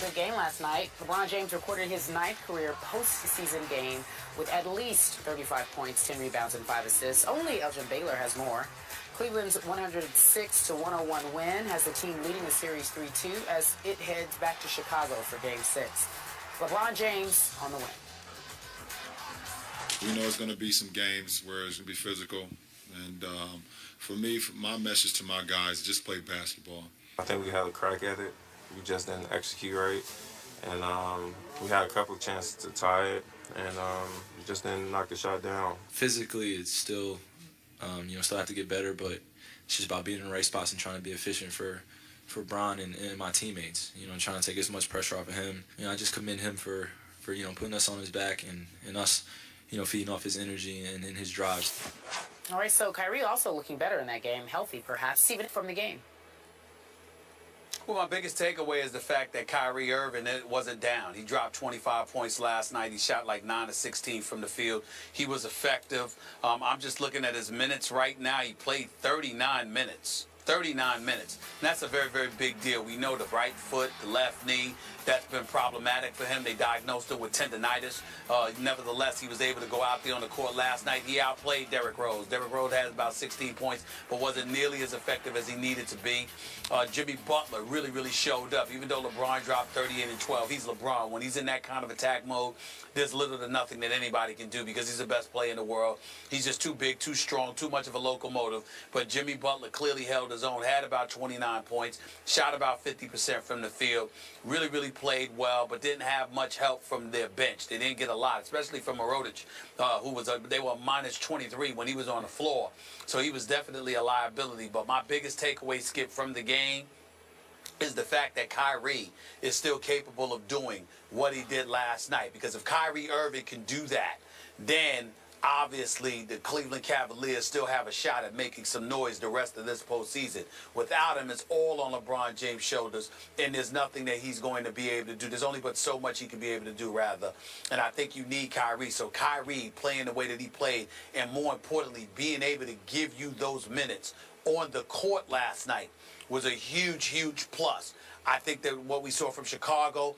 Good game last night. LeBron James recorded his 9th career postseason game with at least 35 points, 10 rebounds, and 5 assists. Only Elgin Baylor has more. Cleveland's 106-101 win has the team leading the series 3-2 as it heads back to Chicago for Game 6. LeBron James on the win. We know it's going to be some games where it's going to be physical. And for me, my message to my guys, just play basketball. I think we had a crack at it. We just didn't execute right. And we had a couple of chances to tie it, and we just didn't knock the shot down. Physically, it's still, still have to get better, but it's just about being in the right spots and trying to be efficient for Bron and my teammates. Trying to take as much pressure off of him. I just commend him for putting us on his back and us, feeding off his energy and his drives. All right, so Kyrie also looking better in that game, healthy perhaps, even from the game. Well, my biggest takeaway is the fact that Kyrie Irving wasn't down. He dropped 25 points last night. He shot like 9 of 16 from the field. He was effective. I'm just looking at his minutes right now. He played 39 minutes. 39 minutes. And that's a very, very big deal. We know the right foot, the left knee, that's been problematic for him. They diagnosed him with tendonitis. Nevertheless, he was able to go out there on the court last night. He outplayed Derrick Rose. Derrick Rose has about 16 points, but wasn't nearly as effective as he needed to be. Jimmy Butler really, really showed up. Even though LeBron dropped 38 and 12, he's LeBron. When he's in that kind of attack mode, there's little to nothing that anybody can do because he's the best player in the world. He's just too big, too strong, too much of a locomotive. But Jimmy Butler clearly held his own, had about 29 points, shot about 50% from the field, really, really played well, but didn't have much help from their bench. They didn't get a lot, especially from Marodich, they were minus 23 when he was on the floor. So he was definitely a liability. But my biggest takeaway, Skip, from the game is the fact that Kyrie is still capable of doing what he did last night. Because if Kyrie Irving can do that, then obviously the Cleveland Cavaliers still have a shot at making some noise the rest of this postseason. Without him, it's all on LeBron James' shoulders, and there's nothing that he's going to be able to do. There's only but so much he can be able to do, rather. And I think you need Kyrie. So Kyrie playing the way that he played, and more importantly, being able to give you those minutes on the court last night was a huge, huge plus. I think that what we saw from Chicago,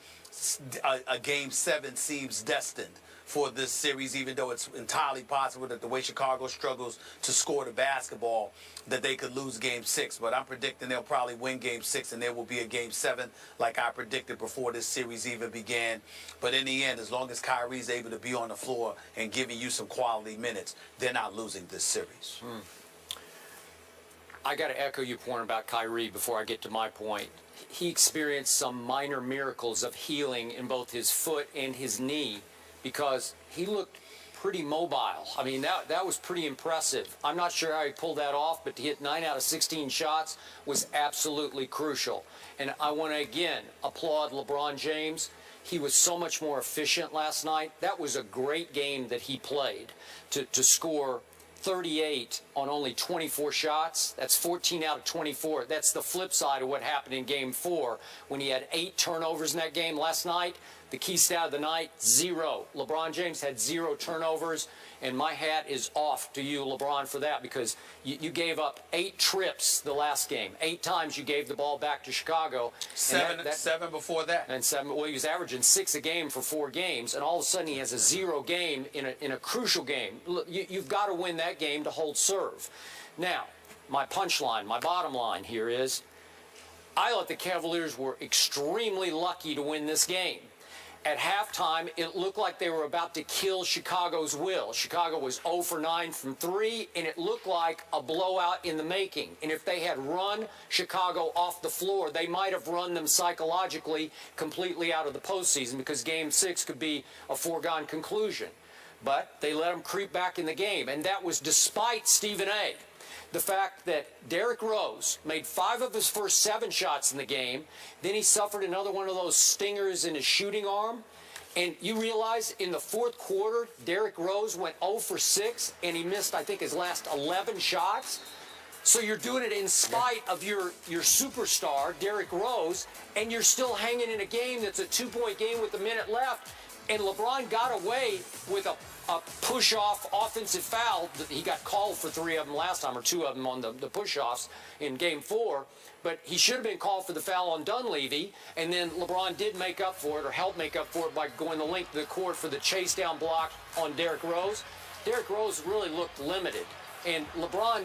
a Game 7 seems destined for this series, even though it's entirely possible that the way Chicago struggles to score the basketball, that they could lose Game 6. But I'm predicting they'll probably win Game 6, and there will be a Game 7 like I predicted before this series even began. But in the end, as long as Kyrie's able to be on the floor and giving you some quality minutes, they're not losing this series. I got to echo your point about Kyrie before I get to my point. He experienced some minor miracles of healing in both his foot and his knee because he looked pretty mobile. I mean, that was pretty impressive. I'm not sure how he pulled that off, but to hit 9 out of 16 shots was absolutely crucial. And I want to, again, applaud LeBron James. He was so much more efficient last night. That was a great game that he played to score 38 on only 24 shots. That's 14 out of 24. That's the flip side of what happened in Game 4 when he had 8 turnovers in that game last night. The key stat of the night, 0. LeBron James had 0 turnovers, and my hat is off to you, LeBron, for that because you gave up 8 trips the last game. 8 times you gave the ball back to Chicago. Seven before that. And 7. Well, he was averaging 6 a game for 4 games, and all of a sudden he has a 0 game in a crucial game. You've got to win that game to hold serve. Now, my punchline, my bottom line here is I thought the Cavaliers were extremely lucky to win this game. At halftime, it looked like they were about to kill Chicago's will. Chicago was 0 for 9 from 3, and it looked like a blowout in the making. And if they had run Chicago off the floor, they might have run them psychologically completely out of the postseason because Game 6 could be a foregone conclusion. But they let them creep back in the game, and that was despite Stephen A. The fact that Derrick Rose made 5 of his first 7 shots in the game, then he suffered another one of those stingers in his shooting arm, and you realize in the 4th quarter, Derrick Rose went 0 for 6, and he missed, I think, his last 11 shots. So you're doing it in spite of your superstar, Derrick Rose, and you're still hanging in a game that's a 2-point game with a minute left. And LeBron got away with a push-off offensive foul. He got called for 3 of them last time, or 2 of them on the push-offs in Game 4. But he should have been called for the foul on Dunleavy, and then LeBron did make up for it, or helped make up for it, by going the length of the court for the chase-down block on Derrick Rose. Derrick Rose really looked limited. And LeBron,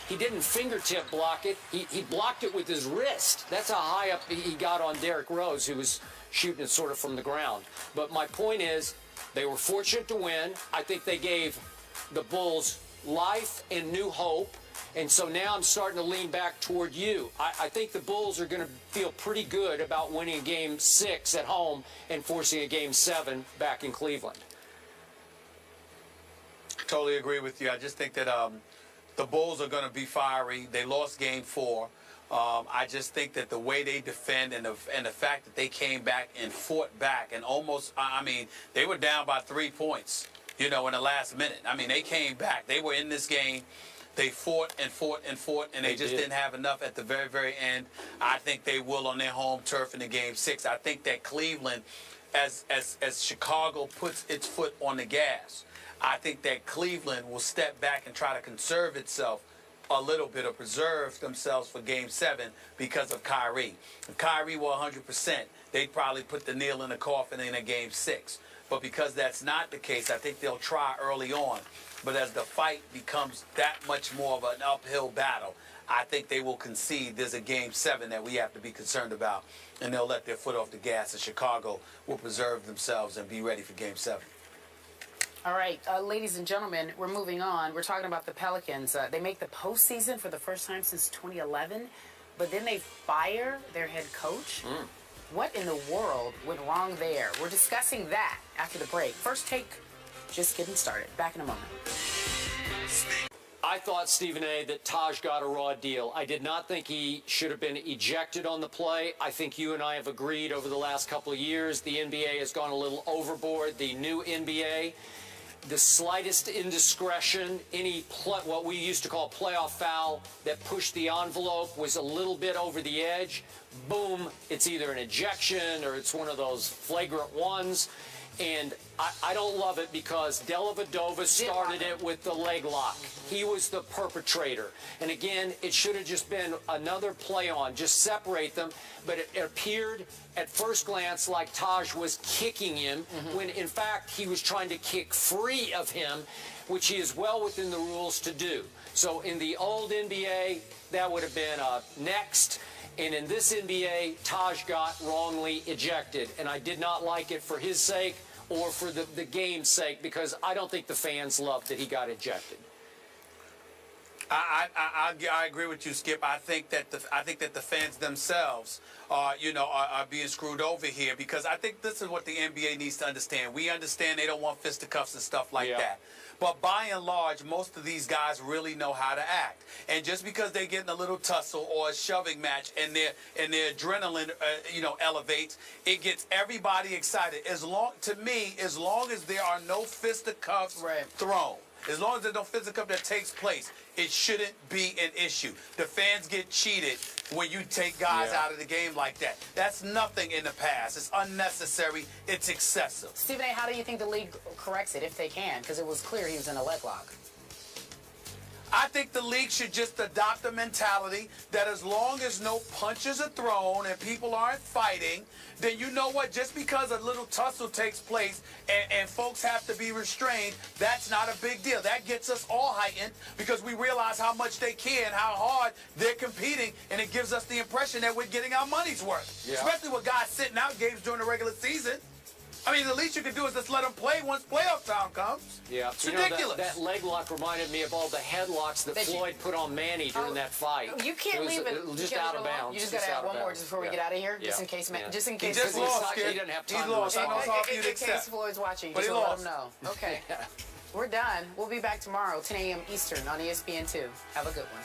he didn't fingertip block it. He blocked it with his wrist. That's how high up he got on Derrick Rose, who was shooting it sort of from the ground. But my point is, they were fortunate to win. I think they gave the Bulls life and new hope. And so now I'm starting to lean back toward you. I think the Bulls are going to feel pretty good about winning Game 6 at home and forcing a Game 7 back in Cleveland. Totally agree with you. I just think that the Bulls are going to be fiery. They lost Game 4. I just think that the way they defend and the fact that they came back and fought back and almost, I mean, they were down by 3 points, you know, in the last minute. I mean, they came back. They were in this game. They fought and fought and fought, and they just didn't have enough at the very, very end. I think they will on their home turf in the Game 6. I think that Cleveland, as Chicago puts its foot on the gas, I think that Cleveland will step back and try to conserve itself a little bit, or preserve themselves for Game 7 because of Kyrie. If Kyrie were 100%, they'd probably put the nail in the coffin in a Game 6. But because that's not the case, I think they'll try early on. But as the fight becomes that much more of an uphill battle, I think they will concede there's a Game 7 that we have to be concerned about, and they'll let their foot off the gas, and Chicago will preserve themselves and be ready for Game 7. All right, ladies and gentlemen, we're moving on. We're talking about the Pelicans. They make the postseason for the first time since 2011, but then they fire their head coach. What in the world went wrong there? We're discussing that after the break. First take, just getting started. Back in a moment. I thought, Stephen A., that Taj got a raw deal. I did not think he should have been ejected on the play. I think you and I have agreed over the last couple of years the NBA has gone a little overboard. The new NBA, the slightest indiscretion, what we used to call playoff foul that pushed the envelope was a little bit over the edge. Boom, it's either an ejection or it's one of those flagrant ones. And I don't love it because Dellavedova started it with the leg lock. He was the perpetrator. And again, it should have just been another play on, just separate them. But it appeared at first glance like Taj was kicking him when in fact he was trying to kick free of him, which he is well within the rules to do. So in the old NBA, that would have been next. And in this NBA, Taj got wrongly ejected. And I did not like it for his sake or for the game's sake, because I don't think the fans loved that he got ejected. I agree with you, Skip. I think that the fans themselves are being screwed over here, because I think this is what the NBA needs to understand. We understand they don't want fisticuffs and stuff like that. But by and large, most of these guys really know how to act. And just because they get in a little tussle or a shoving match and their adrenaline, elevates, it gets everybody excited. To me, as long as there are no fisticuffs thrown, as long as there's no fisticuff that takes place, it shouldn't be an issue. The fans get cheated when you take guys out of the game like that. That's nothing in the past. It's unnecessary. It's excessive. Stephen A., how do you think the league corrects it, if they can? Because it was clear he was in a leg lock. I think the league should just adopt a mentality that as long as no punches are thrown and people aren't fighting, then you know what? Just because a little tussle takes place and folks have to be restrained, that's not a big deal. That gets us all heightened because we realize how much they can, how hard they're competing, and it gives us the impression that we're getting our money's worth. Especially with guys sitting out games during the regular season. I mean, the least you can do is just let them play once playoff time comes. Yeah, it's ridiculous. That leg lock reminded me of all the headlocks that Floyd put on Manny during that fight. You can't leave it just out of bounds. You just got to add one more just before we get out of here, just in case. Just in case. He just lost, He doesn't have time. He lost. I know how you in case Floyd's watching, but just he let lost. him know. Okay, we're done. We'll be back tomorrow, 10 a.m. Eastern on ESPN2. Have a good one.